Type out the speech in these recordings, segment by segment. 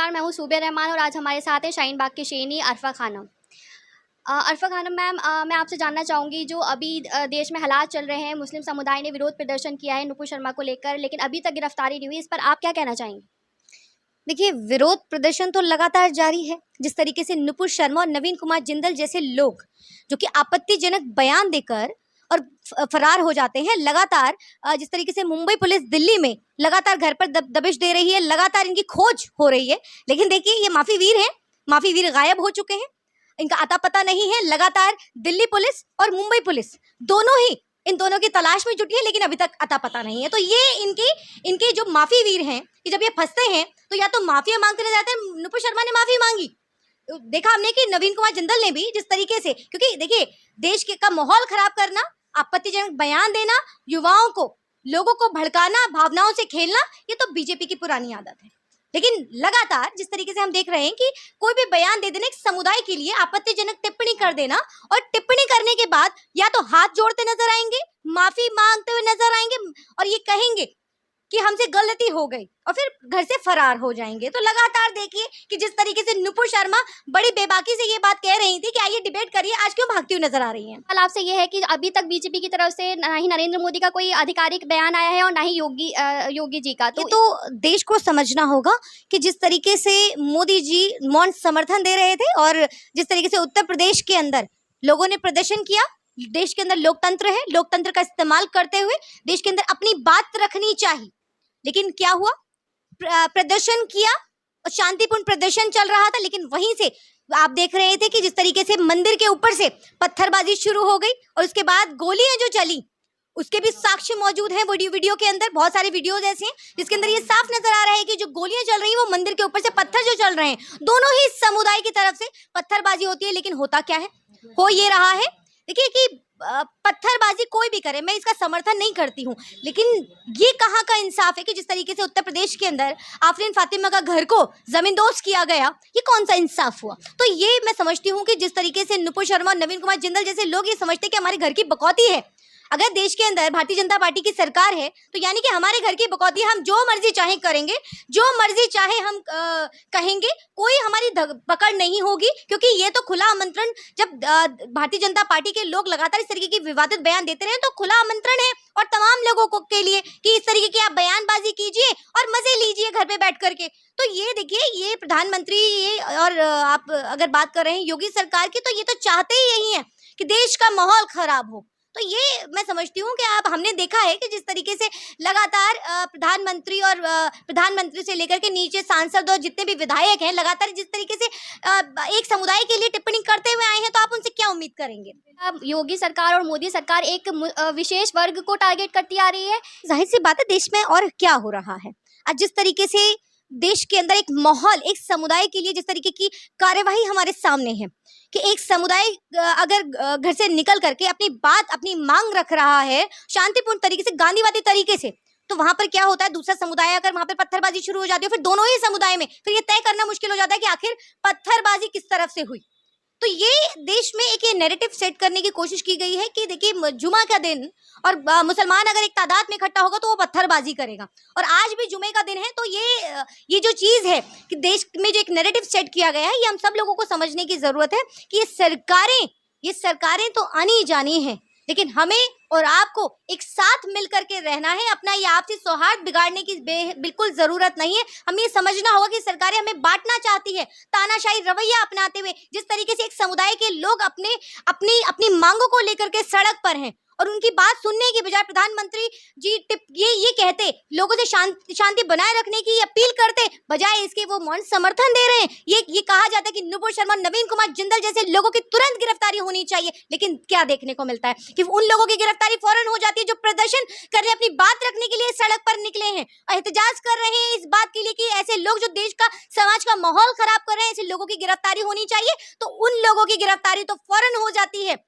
नमस्कार, मैं हूँ सूबे रहमान और आज हमारे साथ है शाहीन बाग की शेरनी अरफा खानम। अरफा खानम मैम, मैं आपसे जानना चाहूँगी जो अभी देश में हालात चल रहे हैं, मुस्लिम समुदाय ने विरोध प्रदर्शन किया है नुपुर शर्मा को लेकर, लेकिन अभी तक गिरफ्तारी नहीं हुई। इस पर आप क्या कहना चाहेंगे? देखिए, विरोध प्रदर्शन तो लगातार जारी है। जिस तरीके से नुपुर शर्मा और नवीन कुमार जिंदल जैसे लोग जो कि आपत्तिजनक बयान देकर और फरार हो जाते हैं, लगातार जिस तरीके से मुंबई पुलिस दिल्ली में लगातार घर पर दबिश दे रही है, लगातार इनकी खोज हो रही है। लेकिन देखिए, ये माफी वीर हैं, माफी वीर गायब हो चुके हैं, इनका अता पता नहीं है। लगातार दिल्ली पुलिस और मुंबई पुलिस दोनों ही इन दोनों की तलाश में जुटी है, लेकिन अभी तक अता पता नहीं है। तो ये इनके जो माफी वीर हैं, कि जब ये फंसते हैं तो या तो माफिया मांगते रह जाते हैं। नुपुर शर्मा ने माफी मांगी, देखा हमने कि नवीन कुमार जिंदल ने भी जिस तरीके से, क्योंकि देखिए देश के का माहौल खराब करना, आपत्तिजनक बयान देना, युवाओं को, लोगों को भड़काना, भावनाओं से खेलना, ये तो बीजेपी की पुरानी आदत है। लेकिन लगातार जिस तरीके से हम देख रहे हैं कि कोई भी बयान दे देना, एक समुदाय के लिए आपत्तिजनक टिप्पणी कर देना, और टिप्पणी करने के बाद या तो हाथ जोड़ते नजर आएंगे, माफी मांगते हुए नजर आएंगे और ये कहेंगे कि हमसे गलती हो गई, और फिर घर से फरार हो जाएंगे। तो लगातार देखिए कि जिस तरीके से नुपुर शर्मा बड़ी बेबाकी से ये बात कह रही थी कि आइए डिबेट करिए, आज क्यों भागती हुई नजर आ रही हैं। सवाल आपसे ये है कि अभी तक बीजेपी की तरफ से ना ही नरेंद्र मोदी का कोई आधिकारिक बयान आया है और ना ही योगी जी का। तो देश को समझना होगा कि जिस तरीके से मोदी जी मौन समर्थन दे रहे थे और जिस तरीके से उत्तर प्रदेश के अंदर लोगों ने प्रदर्शन किया, देश के अंदर लोकतंत्र है, लोकतंत्र का इस्तेमाल करते हुए देश के अंदर अपनी बात रखनी चाहिए। लेकिन क्या हुआ, प्रदर्शन किया और शांतिपूर्ण प्रदर्शन चल रहा था, लेकिन वहीं से आप देख रहे थे कि जिस तरीके से मंदिर के ऊपर से पत्थरबाजी शुरू हो गई और उसके बाद गोलियां जो चली, उसके भी साक्ष्य मौजूद हैं। वीडियो के अंदर बहुत सारे वीडियोज ऐसे हैं जिसके अंदर ये साफ नजर आ रहा है कि जो गोलियां चल रही हैं वो मंदिर के ऊपर से पत्थर जो चल रहे हैं, दोनों ही समुदाय की तरफ से पत्थरबाजी होती है। लेकिन होता क्या है, हो ये रहा है, देखिए कि पत्थरबाजी कोई भी करे, मैं इसका समर्थन नहीं करती हूँ, लेकिन ये कहाँ का इंसाफ है कि जिस तरीके से उत्तर प्रदेश के अंदर आफरीन फातिमा का घर को जमींदोज किया गया, ये कौन सा इंसाफ हुआ। तो ये मैं समझती हूँ कि जिस तरीके से नुपुर शर्मा और नवीन कुमार जिंदल जैसे लोग ये समझते हैं कि हमारे घर की बकौती है, अगर देश के अंदर भारतीय जनता पार्टी की सरकार है तो यानी कि हमारे घर की बकौती हम जो मर्जी चाहे करेंगे, जो मर्जी चाहे हम कहेंगे, कोई हमारी पकड़ नहीं होगी। क्योंकि ये तो खुला आमंत्रण, जब भारतीय जनता पार्टी के लोग लगातार इस तरीके की विवादित बयान देते रहे तो खुला आमंत्रण है और तमाम लोगों को के लिए कि इस तरीके की आप बयानबाजी कीजिए और मजे लीजिए घर पे बैठ करके। तो ये देखिए, ये प्रधानमंत्री, ये और आप अगर बात कर रहे हैं योगी सरकार की, तो ये तो चाहते ही यही है कि देश का माहौल खराब हो। तो ये मैं समझती हूँ कि आप, हमने देखा है कि जिस तरीके से लगातार प्रधानमंत्री और प्रधानमंत्री से लेकर के नीचे सांसद और जितने भी विधायक हैं, लगातार जिस तरीके से एक समुदाय के लिए टिप्पणी करते हुए आए हैं, तो आप उनसे क्या उम्मीद करेंगे। अब योगी सरकार और मोदी सरकार एक विशेष वर्ग को टारगेट करती आ रही है। जाहिर सी बात है, देश में और क्या हो रहा है। आज जिस तरीके से देश के अंदर एक माहौल, एक समुदाय के लिए जिस तरीके की कार्यवाही हमारे सामने है कि एक समुदाय अगर घर से निकल करके अपनी बात, अपनी मांग रख रहा है शांतिपूर्ण तरीके से, गांधीवादी तरीके से, तो वहां पर क्या होता है, दूसरा समुदाय अगर वहां पर पत्थरबाजी शुरू हो जाती है, फिर दोनों ही समुदाय में फिर ये तय करना मुश्किल हो जाता है कि आखिर पत्थरबाजी किस तरफ से हुई। तो ये देश में एक नैरेटिव सेट करने की कोशिश की गई है कि देखिए, जुमा का दिन और मुसलमान अगर एक तादाद में इकट्ठा होगा तो वो पत्थरबाजी करेगा, और आज भी जुमे का दिन है। तो ये जो चीज है कि देश में जो एक नैरेटिव सेट किया गया है, ये हम सब लोगों को समझने की जरूरत है कि ये सरकारें तो आनी जानी है, लेकिन हमें और आपको एक साथ मिल करके रहना है। अपना ये आपसी सौहार्द बिगाड़ने की बिल्कुल जरूरत नहीं है। हमें ये समझना होगा कि सरकारें हमें बांटना चाहती है, तानाशाही रवैया अपनाते हुए। जिस तरीके से एक समुदाय के लोग अपनी मांगों को लेकर के सड़क पर हैं और उनकी बात सुनने की बजाय प्रधानमंत्री जी ये कहते, लोगों से शांति बनाए रखने की अपील करते, बजाय इसके वो मौन समर्थन दे रहे हैं। ये कहा जाता है कि नुपुर शर्मा, नवीन कुमार जिंदल जैसे लोगों की तुरंत गिरफ्तारी होनी चाहिए, लेकिन क्या देखने को मिलता है कि उन लोगों की गिरफ्तारी फौरन हो जाती है जो प्रदर्शन करने, अपनी बात रखने के लिए सड़क पर निकले हैं और एहतजाज कर रहे हैं इस बात के लिए कि ऐसे लोग जो देश का, समाज का माहौल खराब कर रहे हैं, ऐसे लोगों की गिरफ्तारी होनी चाहिए। तो उन लोगों की गिरफ्तारी तो फौरन हो जाती है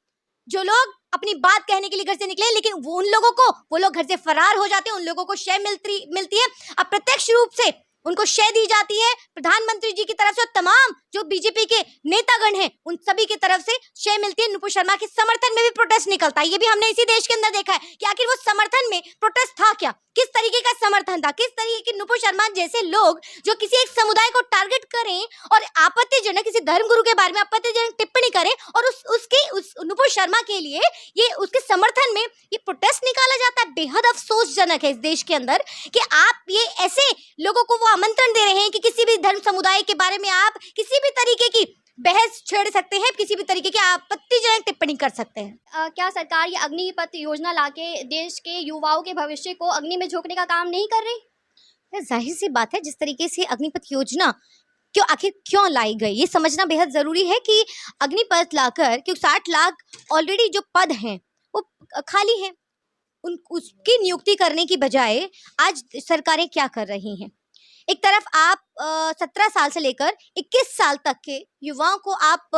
जो लोग अपनी बात कहने के लिए घर से निकले, लेकिन वो लोग घर से फरार हो जाते हैं, उन लोगों को शय मिलती है। अप्रत्यक्ष रूप से उनको शय दी जाती है प्रधानमंत्री जी की तरफ से, तमाम जो बीजेपी के नेतागण हैं उन सभी की तरफ से शय मिलती है। नुपुर शर्मा के समर्थन में भी प्रोटेस्ट निकलता है, ये भी हमने इसी देश के अंदर देखा है कि आखिर वो समर्थन में प्रोटेस्ट था क्या, किस तरीके का समर्थन था, किस तरीके के नुपुर शर्मा जैसे लोग जो किसी एक समुदाय को टारगेट करें और आपत्तिजनक किसी धर्मगुरु के बारे में आपत्तिजनक टिप्पणी करें और उस नुपुर शर्मा के लिए ये उसके समर्थन में ये प्रोटेस्ट निकाला जाता है। बेहद अफसोसजनक है इस देश के अंदर कि आप ये ऐसे लोगों को वो आमंत्रण दे रहे हैं कि किसी भी धर्म समुदाय के बारे में आप किसी भी तरीके की बहस छेड़ सकते हैं, किसी भी तरीके की आपत्तिजनक टिप्पणी कर सकते हैं। क्या सरकार ये अग्निपथ योजना लाके देश के युवाओं के भविष्य को अग्नि में झोंकने का काम नहीं कर रही? जाहिर सी बात है, जिस तरीके से अग्निपथ योजना आखिर क्यों लाई गई ये समझना बेहद जरूरी है कि अग्निपथ लाकर क्योंकि 60 लाख ऑलरेडी जो पद हैं वो खाली हैं, उसकी नियुक्ति करने की बजाय आज सरकारें क्या कर रही हैं। एक तरफ आप 17 साल से लेकर 21 साल तक के युवाओं को आप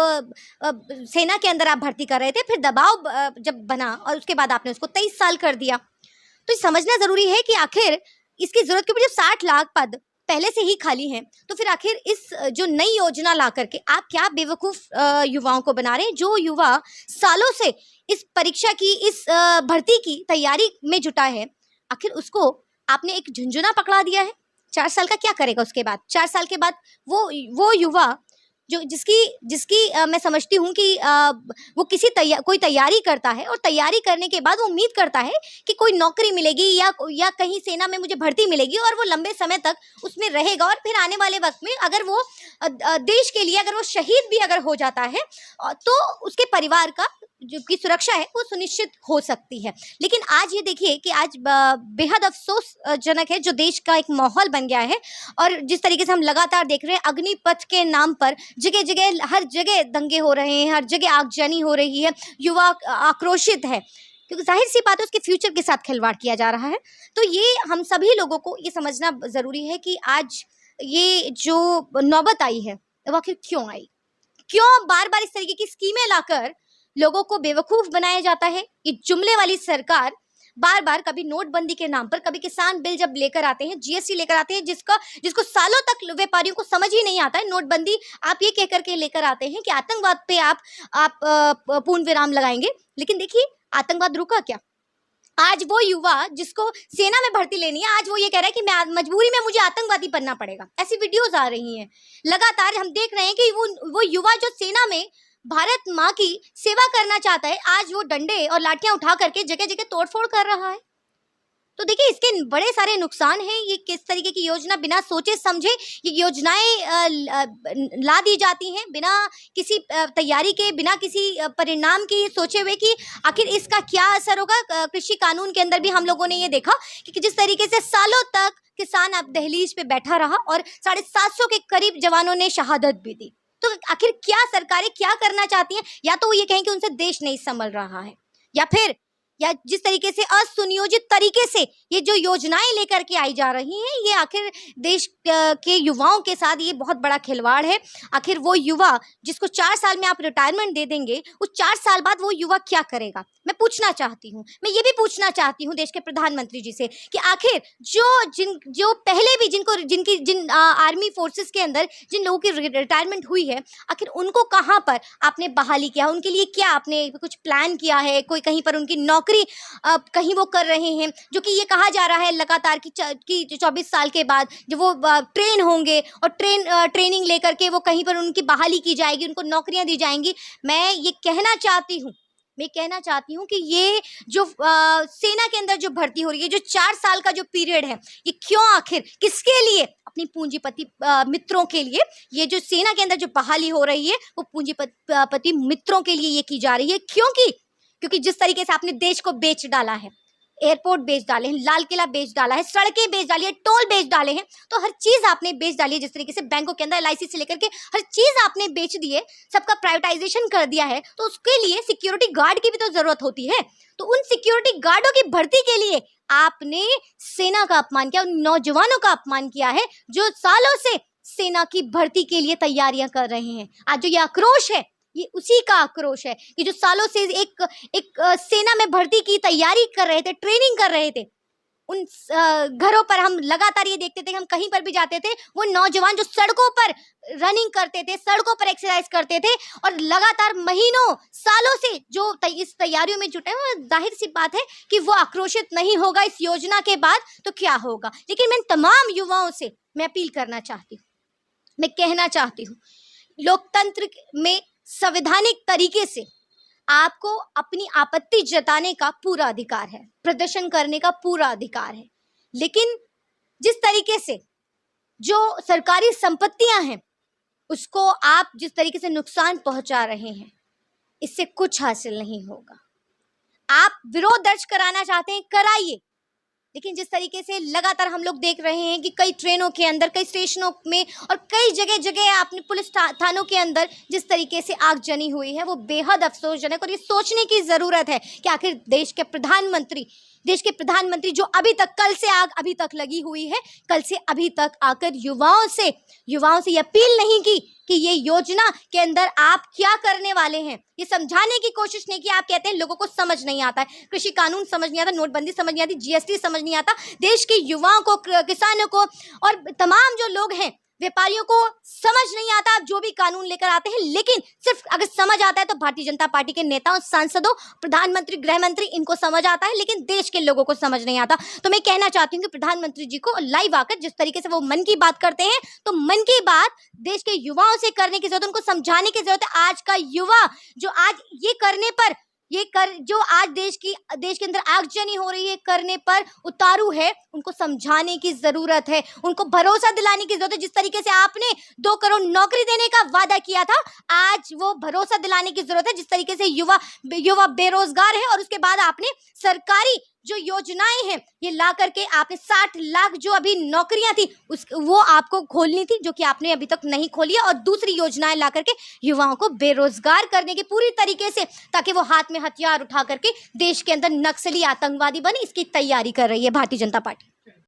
सेना के अंदर आप भर्ती कर रहे थे, फिर दबाव जब बना और उसके बाद आपने उसको 23 साल कर दिया। तो समझना जरूरी है कि आखिर इसकी जरूरत क्यों, जब 60 लाख पद पहले से ही खाली हैं तो फिर आखिर इस जो नई योजना ला करके आप क्या बेवकूफ युवाओं को बना रहे हैं। जो युवा सालों से इस परीक्षा की इस भर्ती की तैयारी में जुटा है, आखिर उसको आपने एक झुंझुना पकड़ा दिया है। 4 साल का क्या करेगा उसके बाद? 4 साल के बाद वो युवा जो जिसकी मैं समझती हूँ कि वो कोई तैयारी करता है और तैयारी करने के बाद वो उम्मीद करता है कि कोई नौकरी मिलेगी या कहीं सेना में मुझे भर्ती मिलेगी और वो लंबे समय तक उसमें रहेगा और फिर आने वाले वक्त में अगर वो देश के लिए अगर वो शहीद भी अगर हो जाता है तो उसके परिवार का जो की सुरक्षा है वो सुनिश्चित हो सकती है। लेकिन आज ये देखिए कि आज बेहद अफसोसजनक है जो देश का एक माहौल बन गया है और जिस तरीके से हम लगातार देख रहे हैं अग्निपथ के नाम पर जगह जगह हर जगह दंगे हो रहे हैं, हर जगह आगजनी हो रही है, युवा आक्रोशित है क्योंकि जाहिर सी बात है उसके फ्यूचर के साथ खिलवाड़ किया जा रहा है। तो ये हम सभी लोगों को ये समझना जरूरी है कि आज ये जो नौबत आई है वो आखिर क्यों आई, क्यों बार बार इस तरीके की स्कीमें लाकर लोगों को बेवकूफ बनाया जाता है। ये जुमले वाली सरकार बार बार कभी नोटबंदी के नाम पर, कभी किसान बिल जब लेकर आते हैं, जीएसटी लेकर आते हैं, जिसको सालों तक व्यापारियों को समझ ही नहीं आता है। नोटबंदी आप ये कह करके लेकर आते हैं कि आतंकवाद पे आप पूर्ण विराम लगाएंगे, लेकिन देखिए आतंकवाद रुका क्या? आज वो युवा जिसको सेना में भर्ती लेनी है, आज वो ये कह रहा है कि मैं मजबूरी में मुझे आतंकवादी बनना पड़ेगा। ऐसी वीडियोस आ रही हैं लगातार, हम देख रहे हैं कि वो युवा जो सेना में भारत माँ की सेवा करना चाहता है, आज वो डंडे और लाठियां उठा करके जगह जगह तोड़फोड़ कर रहा है। तो देखिए इसके बड़े सारे नुकसान हैं। ये किस तरीके की योजना बिना सोचे समझे ये योजनाएं ला दी जाती हैं, बिना किसी तैयारी के, बिना किसी परिणाम की सोचे हुए कि आखिर इसका क्या असर होगा। कृषि कानून के अंदर भी हम लोगों ने ये देखा कि जिस तरीके से सालों तक किसान अब दहलीज पे बैठा रहा और 750 के करीब जवानों ने शहादत भी दी। तो आखिर क्या सरकारें क्या करना चाहती हैं? या तो वो ये कहें कि उनसे देश नहीं संभल रहा है, या जिस तरीके से असुनियोजित तरीके से ये जो योजनाएं लेकर के आई जा रही हैं, ये आखिर देश के युवाओं के साथ ये बहुत बड़ा खिलवाड़ है। आखिर वो युवा जिसको 4 साल में आप रिटायरमेंट दे देंगे, उस 4 साल बाद वो युवा क्या करेगा? मैं पूछना चाहती हूँ, मैं ये भी पूछना चाहती हूँ देश के प्रधानमंत्री जी से कि आखिर जो पहले भी जिन आर्मी फोर्सेस के अंदर जिन लोगों की रिटायरमेंट हुई है, आखिर उनको कहाँ पर आपने बहाली किया? उनके लिए क्या आपने कुछ प्लान किया है? कोई कहीं पर उनकी नौकरी कहीं वो कर रहे हैं, जो कि ये कहा जा रहा है लगातार कि 24 साल के बाद जब वो ट्रेन होंगे और ट्रेनिंग लेकर के वो कहीं पर उनकी बहाली की जाएगी, उनको नौकरियां दी जाएंगी। मैं कहना चाहती हूँ कि ये जो सेना के अंदर जो भर्ती हो रही है, जो 4 साल का जो पीरियड है, ये क्यों आखिर किसके लिए? अपनी पूंजीपति मित्रों के लिए। ये जो सेना के अंदर जो बहाली हो रही है वो पूंजीपति मित्रों के लिए ये की जा रही है। क्योंकि जिस तरीके से आपने देश को बेच डाला है, एयरपोर्ट बेच डाले हैं, लाल किला बेच डाला है, सड़कें बेच डाली है, टोल बेच डाले हैं, तो हर चीज आपने बेच डाली है। जिस तरीके से बैंकों के अंदर LIC से लेकर के हर चीज आपने बेच दी है, सबका प्राइवेटाइजेशन कर दिया है, तो उसके लिए सिक्योरिटी गार्ड की भी तो जरूरत होती है। तो उन सिक्योरिटी गार्डों की भर्ती के लिए आपने सेना का अपमान किया, उन नौजवानों का अपमान किया है जो सालों से सेना की भर्ती के लिए तैयारियां कर रहे हैं। आज जो ये आक्रोश है, ये उसी का आक्रोश है कि जो सालों से एक सेना में भर्ती की तैयारी कर रहे थे, ट्रेनिंग कर रहे थे, उन घरों पर हम लगातार ये देखते थे, हम कहीं पर भी जाते थे, वो नौजवान जो सड़कों पर रनिंग करते थे, सड़कों पर एक्सरसाइज करते थे और लगातार महीनों सालों से जो इस तैयारियों में जुटे हैं, जाहिर सी बात है कि वो आक्रोशित नहीं होगा इस योजना के बाद तो क्या होगा। लेकिन मैं तमाम युवाओं से मैं अपील करना चाहती हूँ, मैं कहना चाहती हूँ, लोकतंत्र में संवैधानिक तरीके से आपको अपनी आपत्ति जताने का पूरा अधिकार है, प्रदर्शन करने का पूरा अधिकार है, लेकिन जिस तरीके से जो सरकारी संपत्तियां हैं उसको आप जिस तरीके से नुकसान पहुंचा रहे हैं, इससे कुछ हासिल नहीं होगा। आप विरोध दर्ज कराना चाहते हैं, कराइए, लेकिन जिस तरीके से लगातार हम लोग देख रहे हैं कि कई ट्रेनों के अंदर, कई स्टेशनों में और कई जगह जगह आपने पुलिस थानों के अंदर जिस तरीके से आगजनी हुई है, वो बेहद अफसोसजनक। और ये सोचने की ज़रूरत है कि आखिर देश के प्रधानमंत्री जो अभी तक, कल से आग अभी तक लगी हुई है, कल से अभी तक आकर युवाओं से ये अपील नहीं की कि ये योजना के अंदर आप क्या करने वाले हैं, ये समझाने की कोशिश नहीं की। आप कहते हैं लोगों को समझ नहीं आता है, कृषि कानून समझ नहीं आता, नोटबंदी समझ नहीं आती, जीएसटी समझ नहीं आता, देश के युवाओं को, किसानों को और तमाम जो लोग हैं, व्यापारियों को समझ नहीं आता आप जो भी कानून लेकर आते हैं। लेकिन सिर्फ अगर समझ आता है तो भारतीय जनता पार्टी के नेताओं, सांसदों, प्रधानमंत्री, गृह मंत्री, इनको समझ आता है, लेकिन देश के लोगों को समझ नहीं आता। तो मैं कहना चाहती हूँ कि प्रधानमंत्री जी को लाइव आकर जिस तरीके से वो मन की बात करते हैं, तो मन की बात देश के युवाओं से करने की जरूरत है, उनको समझाने की जरूरत है। आज का युवा जो आज ये करने पर, जो आज देश के अंदर आगजनी हो रही है, करने पर उतारू है, उनको समझाने की जरूरत है, उनको भरोसा दिलाने की जरूरत है। जिस तरीके से आपने 2 करोड़ नौकरी देने का वादा किया था, आज वो भरोसा दिलाने की जरूरत है। जिस तरीके से युवा बेरोजगार है और उसके बाद आपने सरकारी जो योजनाएं हैं ये ला करके आपने 60 लाख जो अभी नौकरियां थी वो आपको खोलनी थी, जो कि आपने अभी तक नहीं खोली है, और दूसरी योजनाएं ला करके युवाओं को बेरोजगार करने की पूरी तरीके से, ताकि वो हाथ में हथियार उठा करके देश के अंदर नक्सली, आतंकवादी बने, इसकी तैयारी कर रही है भारतीय जनता पार्टी।